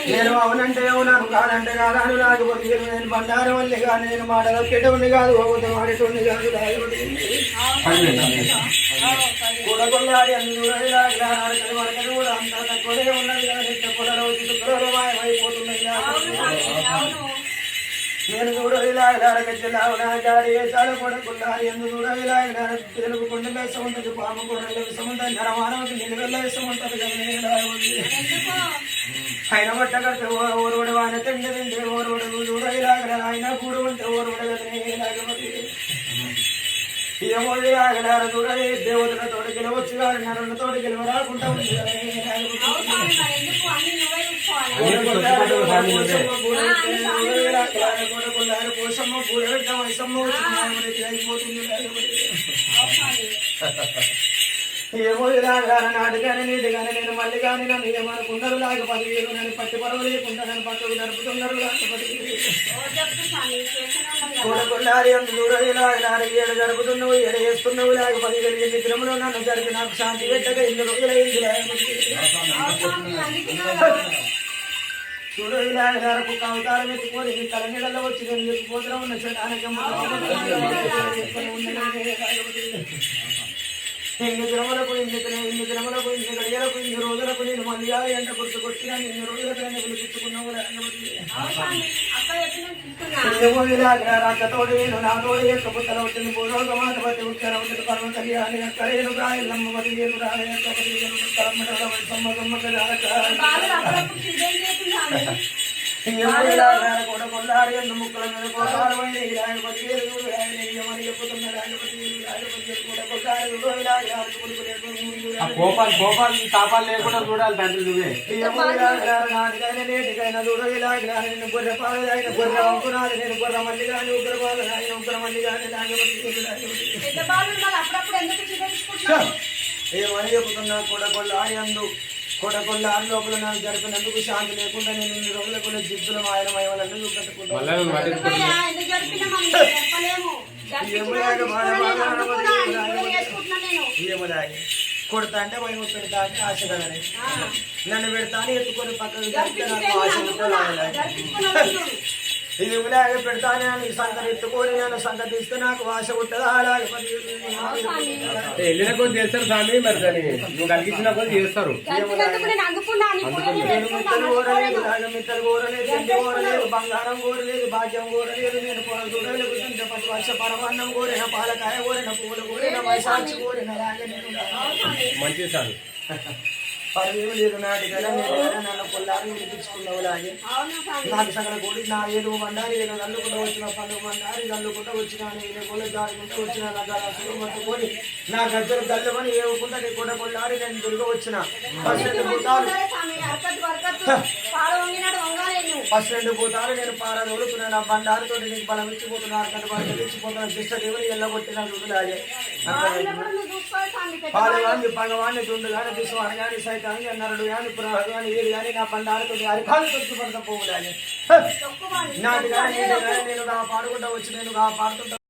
నేను అవునంటే అవునాను కాదంటే కాదాను రాకపోతే నేను బండారం వల్లిగా నేను మాటలో కెటవుని కాదు పోతే మాడేటోని కాదు కూడగొల్లాడి అన్ని కూడా అంత తక్కువే ఉన్నది కానీ పొలలో మాయమైపోతున్నాయి నేను కూడా ఇలాగలాడి చాలా కొడకుల్లారి ఎందుకు కూడా ఇలా తెలుగు కొండల వేసం ఉంటుంది పాము కొండల వేసం ఉంటుంది నరమానవకి నిలువెల్ల వేసం ఉంటుంది కదా ఆయన బట్ట కడితే ఓరుడు ఆయన తిండి తింటే ఓరుడు కూడా ఇలాగ ఆయన కూడు ఉంటే ఓరుడు కదా ఇలాగ ఏమో ఇలాగలార చూడాలి దేవతల తోటి గెలవచ్చు కానీ నరుల తోటి గెలవ రాకుండా ఉంది కోసమ్మ పూల పెట్ట వయసమ్మ అయిపోతుంది ఏమో నాటుగానే నీటిగానే నేను మళ్ళీ కానీ నన్ను ఏమనుకున్నారు లాగా 10,000 నేను పట్టి పరవ లేకుండా నన్ను పక్కకు నడుపుతున్నారు కొడకొల్లారి అందులారి ఏడు జరుపుతున్నావు ఏడు వేస్తున్నావు లాగా 10,000 ఎన్ని దినములు నన్ను జరిపి నాకు శాంతి పెట్టగా 2 రోజులైంది చూడు ఇలాగ కుక్క అవతారం ఎత్తుకొని తల నీళ్ళలో వచ్చి నేను చెప్పిపోతున్నా ఉన్న చెట్టానికి ఇన్ని దినములకు ఇన్ని దినములకు ఇన్ని గడియలకు ఇన్ని రోజులకు నేను మళ్ళీ ఎంట గుర్తుకొచ్చినా ఇన్ని రోజులకు నేను పిలిపించుకున్నావు రాకతోడు నేను నాతోడు యొక్క పుట్టలు వచ్చింది పూర్వక మాట పట్టి ఉత్తరవతి పరమ కళ్యాణి అక్కడేను కాయలమ్మ పది ఏను కొడకొల్లారి అన్న ముక్కల మీద కోసారమైన ఆయన 10,000 ఆయన చెప్పుతున్నాడు కోపాలు తాపాలు లేకుండా చూడాలి తండ్రి నువ్వే నాటికైనా నేటికైనా చూడగిలాగిన గొర్రె పాలు ఆయన గొర్రె వంకునాలి నేను గొర్రె మల్లి కానీ ఉగ్ర పాలు ఆయన ఉగ్ర మల్లి కానీ ఏమని చెప్పుతున్నా కొడకొల్లారి అందు కొడకొల్లారి లోపల నాకు జరిపినందుకు శాంతి లేకుండా నేను 2 రోజులకు జిద్దుల మాయమయమలన్నీ చూపెట్టుకుంటాను కొడతా అంటే పోయి పెడతా అంటే ఆశ కదని నన్ను పెడతా అని ఎత్తుకొని పక్కకు జరిగితే నాకు ఆశ ఉంటుంది. ఇది ఇలాగే పెడతానే అని సంగతి ఎత్తుకొని నన్ను సంగతి ఇస్తే నాకు ఆశ ఉంటుందా అలాగే వెళ్ళిన కొద్ది చేస్తారు స్వామి, మరి దాన్ని నువ్వు కలిగించిన కొద్ది చేస్తారు. మిత్తలు కోరలేదు, మిత్తలు కోరలేదు, తిండి కోరలేదు, బంగారం కోరలేదు, భాగ్యం కోరలేదు, నేను పొలం చూడలేదు, కూర్చుంటే 10 వర్ష పరమాన్నం కోరిన, పాలకాయ కోరిన, పూలు కోరిన, వైశాఖి కోరిన, అలాగే నేను మంచిది సార్. పరమేమి లేదు నాటికైనా నేను నన్ను కొల్లారి వినిపించుకున్నావు లాగే నాకు సగల కొడి నా ఏదో మండారి ఏదో నల్లుకుంటూ వచ్చిన పండుగ మండారి నల్లుకుంటూ వచ్చిన నేను కొలు జారుకుంటూ వచ్చిన నా గలు పట్టుకొని నా గద్దరు గల్లమని ఏవుకుంటా నీ కొడ కొల్లారి నేను దుర్గ వచ్చిన ఫస్ట్ 2 భూతాలు నేను పార తోలుతున్నాను నా బండారితో నీకు బలం ఇచ్చిపోతున్నా అక్కడ బలం ఇచ్చిపోతున్నా దిష్ట దేవుని ఎల్లగొట్టిన దుర్గులాగే పాలవాణ్ణి పగవాణ్ణి దుండుగాని దిశవాణి కానీ సైతాన్ని నరుడు కానీ పురాడు కానీ ఏది కానీ నా బండారుతో అరికాలు తొక్కుపడతా పోవుడాలి నాటి కానీ నేను పాడుకుంటా వచ్చి నేను పాడుతుంటా